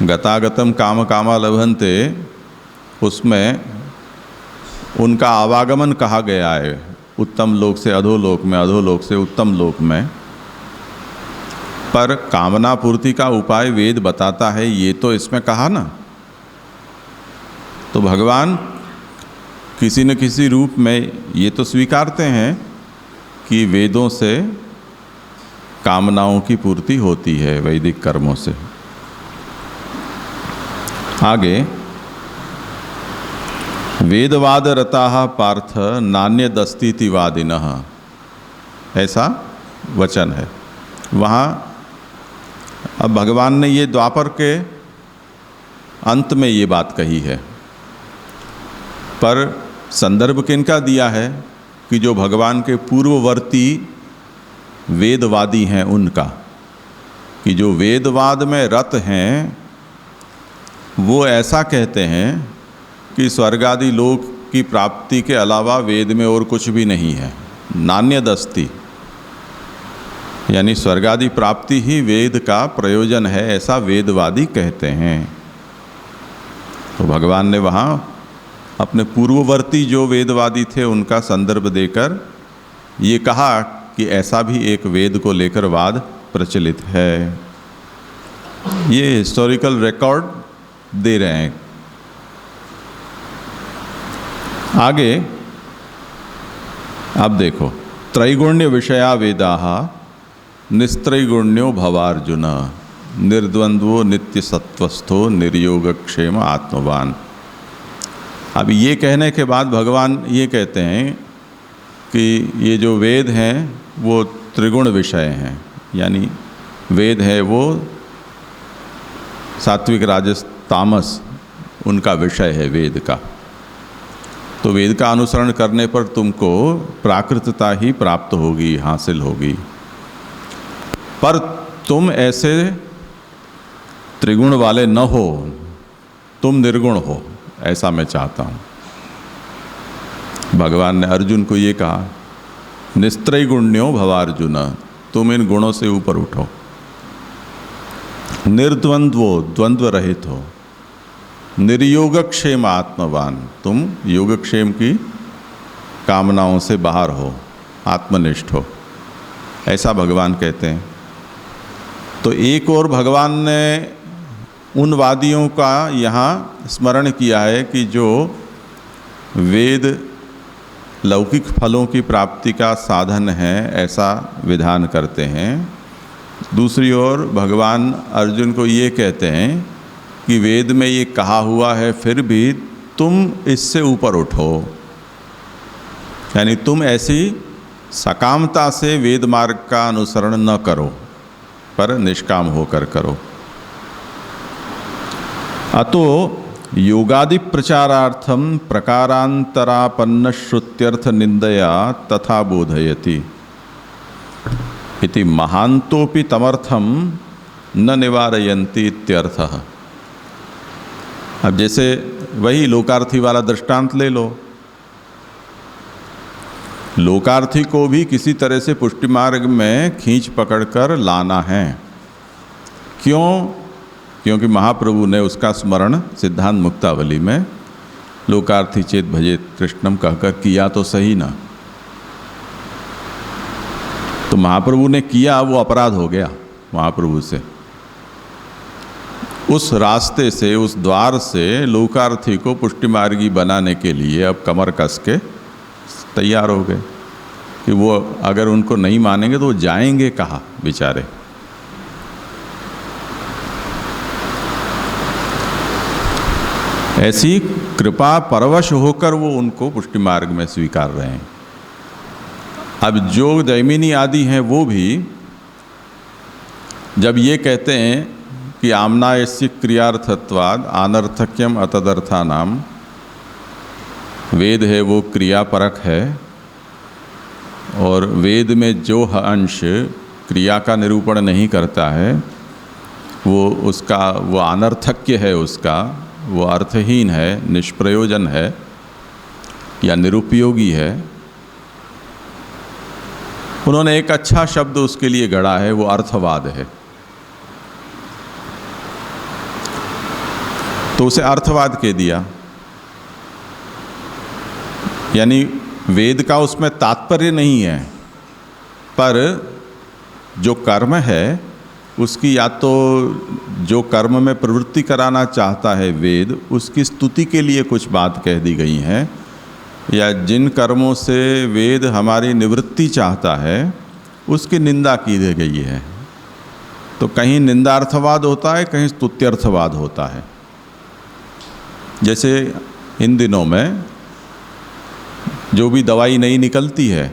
गतागतम काम कामा लभन्ते, उसमें उनका आवागमन कहा गया है, उत्तम लोक से अधोलोक में, अधोलोक से उत्तम लोक में। पर कामना पूर्ति का उपाय वेद बताता है, ये तो इसमें कहा ना। तो भगवान किसी न किसी रूप में ये तो स्वीकारते हैं कि वेदों से कामनाओं की पूर्ति होती है वैदिक कर्मों से। आगे, वेदवाद रताः पार्थ नान्यदस्तीति वादिनः, ऐसा वचन है वहाँ। अब भगवान ने ये द्वापर के अंत में ये बात कही है, पर संदर्भ किनका दिया है कि जो भगवान के पूर्ववर्ती वेदवादी हैं उनका, कि जो वेदवाद में रत हैं वो ऐसा कहते हैं कि स्वर्ग आदि लोक की प्राप्ति के अलावा वेद में और कुछ भी नहीं है। नान्यदस्ति यानी स्वर्ग आदि प्राप्ति ही वेद का प्रयोजन है, ऐसा वेदवादी कहते हैं। तो भगवान ने वहाँ अपने पूर्ववर्ती जो वेदवादी थे उनका संदर्भ देकर ये कहा कि ऐसा भी एक वेद को लेकर वाद प्रचलित है। ये हिस्टोरिकल रिकॉर्ड दे रहे हैं। आगे अब देखो, त्रैगुण्य विषया वेदाः निस्त्रैगुण्यो भवार्जुन निर्द्वंद्वो नित्य सत्वस्थो निर्योगक्षेम आत्मवान। अब ये कहने के बाद भगवान ये कहते हैं कि ये जो वेद हैं वो त्रिगुण विषय हैं, यानी वेद है वो सात्विक राजस तामस उनका विषय है वेद का। तो वेद का अनुसरण करने पर तुमको प्राकृतता ही प्राप्त होगी, हासिल होगी। पर तुम ऐसे त्रिगुण वाले न हो, तुम निर्गुण हो, ऐसा मैं चाहता हूँ। भगवान ने अर्जुन को ये कहा, निस्त्रैगुण्यो भवार्जुन, तुम इन गुणों से ऊपर उठो। निर्द्वंद्वो, द्वंद्व रहित हो। निर्योगक्षेम आत्मवान, तुम योगक्षेम की कामनाओं से बाहर हो, आत्मनिष्ठ हो, ऐसा भगवान कहते हैं। तो एक और भगवान ने उन वादियों का यहाँ स्मरण किया है कि जो वेद लौकिक फलों की प्राप्ति का साधन है ऐसा विधान करते हैं। दूसरी ओर भगवान अर्जुन को ये कहते हैं कि वेद में ये कहा हुआ है, फिर भी तुम इससे ऊपर उठो, यानी तुम ऐसी सकामता से वेद मार्ग का अनुसरण न करो, पर निष्काम होकर करो। अतो योगादि प्रचारार्थम प्रकारांतरापन्न श्रुत्यर्थ निंदया तथा बोधयति इति महांतोपि तमर्थम न निवारयन्ति इत्यर्थः। अब जैसे वही लोकार्थी वाला दृष्टांत ले लो। लोकार्थी को भी किसी तरह से पुष्टि मार्ग में खींच पकड़कर लाना है। क्यों? क्योंकि महाप्रभु ने उसका स्मरण सिद्धांत मुक्तावली में लोकार्थी चेत भजे कृष्णम कहकर किया तो सही ना। तो महाप्रभु ने किया, वो अपराध हो गया महाप्रभु से। उस रास्ते से, उस द्वार से लोकार्थी को पुष्टि मार्गी बनाने के लिए अब कमर कस के तैयार हो गए कि वो अगर उनको नहीं मानेंगे तो वो जाएंगे कहाँ बेचारे। ऐसी कृपा परवश होकर वो उनको पुष्टि मार्ग में स्वीकार रहे हैं। अब जो दैमिनी आदि हैं वो भी जब ये कहते हैं कि आमनायस्य क्रियार्थत्वाद अनर्थक्यम अतदर्थानाम वेद है वो क्रियापरक है, और वेद में जो अंश क्रिया का निरूपण नहीं करता है वो अनर्थक्य है, उसका वो अर्थहीन है, निष्प्रयोजन है या निरुपयोगी है। उन्होंने एक अच्छा शब्द उसके लिए गढ़ा है, वो अर्थवाद है। तो उसे अर्थवाद कह दिया, यानी वेद का उसमें तात्पर्य नहीं है, पर जो कर्म है उसकी या तो जो कर्म में प्रवृत्ति कराना चाहता है वेद, उसकी स्तुति के लिए कुछ बात कह दी गई है, या जिन कर्मों से वेद हमारी निवृत्ति चाहता है उसकी निंदा की गई है। तो कहीं निंदार्थवाद होता है, कहीं स्तुत्यर्थवाद होता है। जैसे इन दिनों में जो भी दवाई नहीं निकलती है,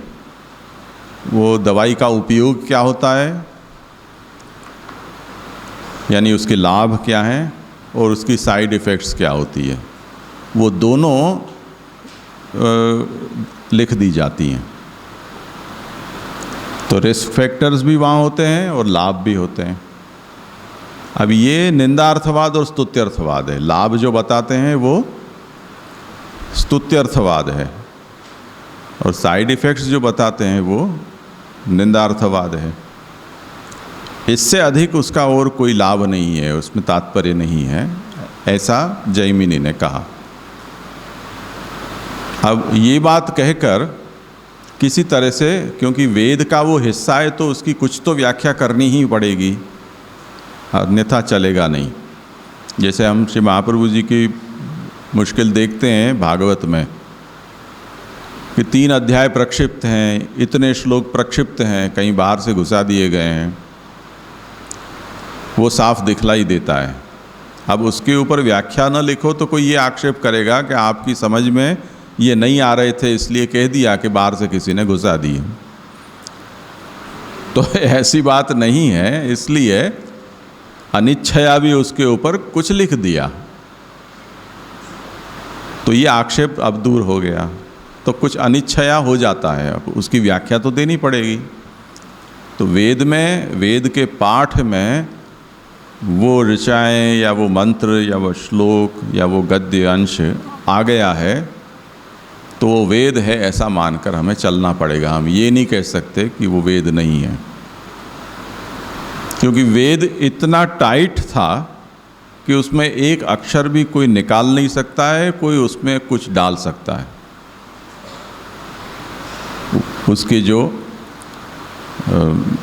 वो दवाई का उपयोग क्या होता है, यानी उसके लाभ क्या हैं और उसकी साइड इफ़ेक्ट्स क्या होती है, वो दोनों लिख दी जाती हैं। तो रिस्क फैक्टर्स भी वहाँ होते हैं और लाभ भी होते हैं। अब ये निंदार्थवाद और स्तुत्यर्थवाद है। लाभ जो बताते हैं वो स्तुत्यर्थवाद है, और साइड इफ़ेक्ट्स जो बताते हैं वो निंदार्थवाद है। इससे अधिक उसका और कोई लाभ नहीं है, उसमें तात्पर्य नहीं है, ऐसा जैमिनी ने कहा। अब ये बात कहकर किसी तरह से, क्योंकि वेद का वो हिस्सा है तो उसकी कुछ तो व्याख्या करनी ही पड़ेगी, अन्यथा चलेगा नहीं। जैसे हम श्री महाप्रभु जी की मुश्किल देखते हैं भागवत में कि 3 अध्याय प्रक्षिप्त हैं, इतने श्लोक प्रक्षिप्त हैं, कहीं बाहर से घुसा दिए गए हैं, वो साफ दिखलाई देता है। अब उसके ऊपर व्याख्या न लिखो तो कोई ये आक्षेप करेगा कि आपकी समझ में ये नहीं आ रहे थे इसलिए कह दिया कि बाहर से किसी ने घुसा दिए। तो ऐसी बात नहीं है, इसलिए अनिच्छया भी उसके ऊपर कुछ लिख दिया, तो ये आक्षेप अब दूर हो गया। तो कुछ अनिच्छया हो जाता है, अब उसकी व्याख्या तो देनी पड़ेगी। तो वेद में, वेद के पाठ में वो ऋचाएँ या वो मंत्र या वो श्लोक या वो गद्य अंश आ गया है तो वो वेद है ऐसा मानकर हमें चलना पड़ेगा। हम ये नहीं कह सकते कि वो वेद नहीं है, क्योंकि वेद इतना टाइट था कि उसमें एक अक्षर भी कोई निकाल नहीं सकता है, कोई उसमें कुछ डाल सकता है। उसकी जो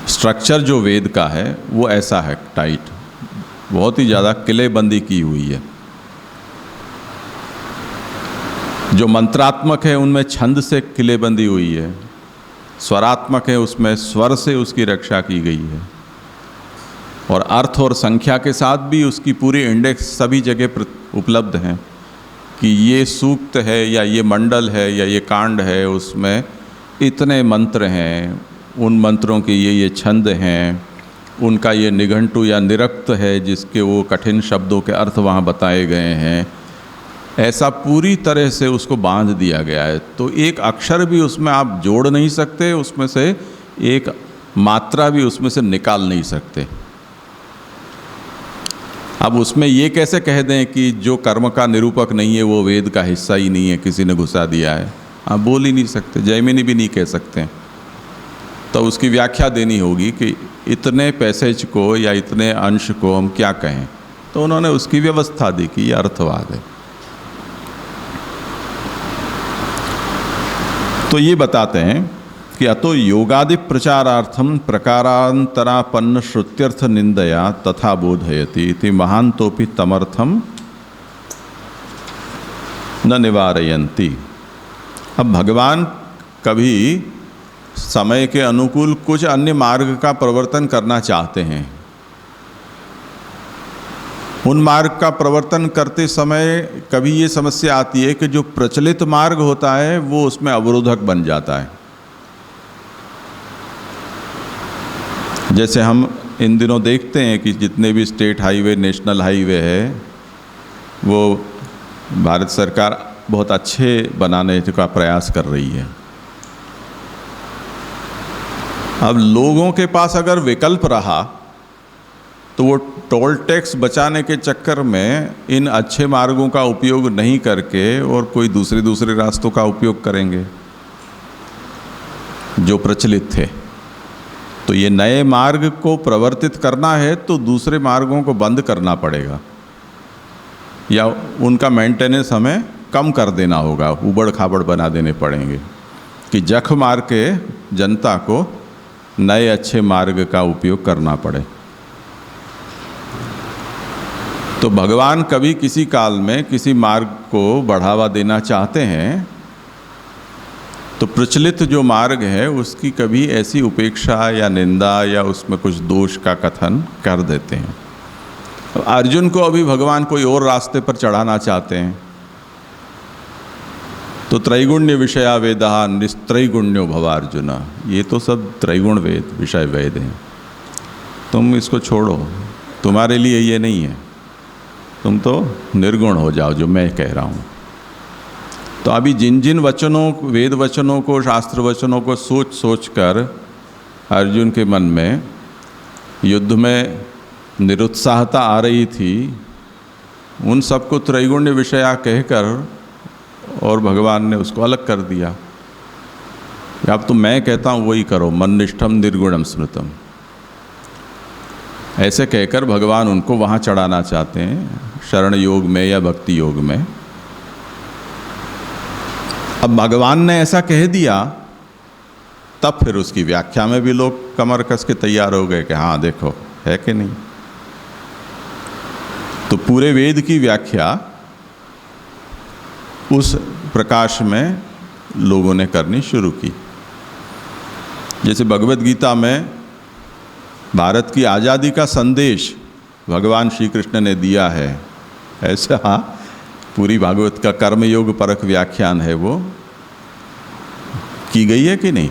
स्ट्रक्चर जो वेद का है वो ऐसा है, टाइट, बहुत ही ज़्यादा किलेबंदी की हुई है। जो मंत्रात्मक है उनमें छंद से किलेबंदी हुई है, स्वरात्मक है उसमें स्वर से उसकी रक्षा की गई है, और अर्थ और संख्या के साथ भी उसकी पूरी इंडेक्स सभी जगह उपलब्ध हैं कि ये सूक्त है या ये मंडल है या ये कांड है, उसमें इतने मंत्र हैं, उन मंत्रों के ये छंद हैं, उनका ये निघंटु या निरक्त है जिसके वो कठिन शब्दों के अर्थ वहाँ बताए गए हैं। ऐसा पूरी तरह से उसको बांध दिया गया है, तो एक अक्षर भी उसमें आप जोड़ नहीं सकते, उसमें से एक मात्रा भी उसमें से निकाल नहीं सकते। अब उसमें ये कैसे कह दें कि जो कर्म का निरूपक नहीं है वो वेद का हिस्सा ही नहीं है, किसी ने घुसा दिया है? आप बोल ही नहीं सकते, जैमिनी भी नहीं कह सकते। तो उसकी व्याख्या देनी होगी कि इतने पैसेज को या इतने अंश को हम क्या कहें। तो उन्होंने उसकी व्यवस्था दी कि ये अर्थवाद है। तो ये बताते हैं कि अतो योगादि प्रचारार्थम प्रकारांतरापन्न श्रुत्यर्थ निंदया तथा बोधयति इति महांतोपि तमर्थम न निवारयन्ति। अब भगवान कभी समय के अनुकूल कुछ अन्य मार्ग का प्रवर्तन करना चाहते हैं। उन मार्ग का प्रवर्तन करते समय कभी ये समस्या आती है कि जो प्रचलित मार्ग होता है वो उसमें अवरोधक बन जाता है। जैसे हम इन दिनों देखते हैं कि जितने भी स्टेट हाईवे, नेशनल हाईवे है, वो भारत सरकार बहुत अच्छे बनाने का प्रयास कर रही है। अब लोगों के पास अगर विकल्प रहा तो वो टोल टैक्स बचाने के चक्कर में इन अच्छे मार्गों का उपयोग नहीं करके और कोई दूसरे रास्तों का उपयोग करेंगे जो प्रचलित थे। तो ये नए मार्ग को प्रवर्तित करना है तो दूसरे मार्गों को बंद करना पड़ेगा या उनका मेंटेनेंस हमें कम कर देना होगा, उबड़ खाबड़ बना देने पड़ेंगे कि जख मार के जनता को नए अच्छे मार्ग का उपयोग करना पड़े। तो भगवान कभी किसी काल में किसी मार्ग को बढ़ावा देना चाहते हैं तो प्रचलित जो मार्ग है उसकी कभी ऐसी उपेक्षा या निंदा या उसमें कुछ दोष का कथन कर देते हैं। अर्जुन को अभी भगवान कोई और रास्ते पर चढ़ाना चाहते हैं तो त्रैगुण्य विषया वेदा निस्त्रैगुण्यो भवार्जुन, ये तो सब त्रैगुण वेद विषय वेद हैं, तुम इसको छोड़ो, तुम्हारे लिए ये नहीं है, तुम तो निर्गुण हो जाओ जो मैं कह रहा हूँ। तो अभी जिन जिन वचनों, वेद वचनों को, शास्त्र वचनों को सोच सोच कर अर्जुन के मन में युद्ध में निरुत्साहता आ रही थी, उन सबको त्रैगुण्य विषया कहकर और भगवान ने उसको अलग कर दिया। अब तो मैं कहता हूँ वही करो, मन्निष्ठम निर्गुणम स्मृतम, ऐसे कहकर भगवान उनको वहाँ चढ़ाना चाहते हैं, शरण योग में या भक्ति योग में। अब भगवान ने ऐसा कह दिया तब फिर उसकी व्याख्या में भी लोग कमर कस के तैयार हो गए कि हाँ देखो है कि नहीं। तो पूरे वेद की व्याख्या उस प्रकाश में लोगों ने करनी शुरू की। जैसे भगवत गीता में भारत की आज़ादी का संदेश भगवान श्री कृष्ण ने दिया है, ऐसा पूरी भागवत का कर्मयोग परक व्याख्यान है वो की गई है कि नहीं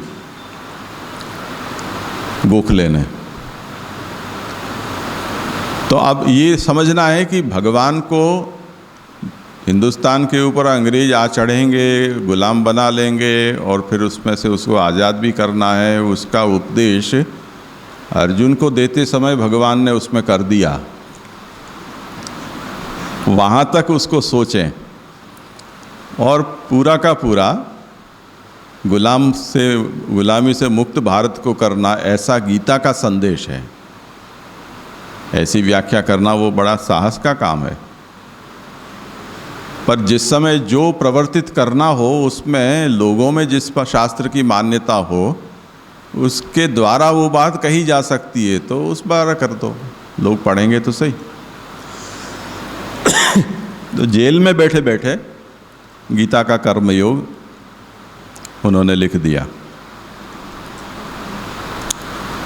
गोखले ने। तो अब ये समझना है कि भगवान को हिंदुस्तान के ऊपर अंग्रेज आ चढ़ेंगे, गुलाम बना लेंगे और फिर उसमें से उसको आज़ाद भी करना है, उसका उपदेश अर्जुन को देते समय भगवान ने उसमें कर दिया। वहाँ तक उसको सोचें और पूरा का पूरा गुलामी से मुक्त भारत को करना, ऐसा गीता का संदेश है। ऐसी व्याख्या करना वो बड़ा साहस का काम है। पर जिस समय जो प्रवर्तित करना हो उसमें लोगों में जिस पर शास्त्र की मान्यता हो उसके द्वारा वो बात कही जा सकती है तो उस बार कर दो, लोग पढ़ेंगे तो सही। तो जेल में बैठे बैठे गीता का कर्मयोग उन्होंने लिख दिया।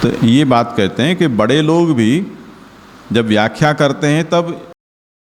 तो ये बात कहते हैं कि बड़े लोग भी जब व्याख्या करते हैं तब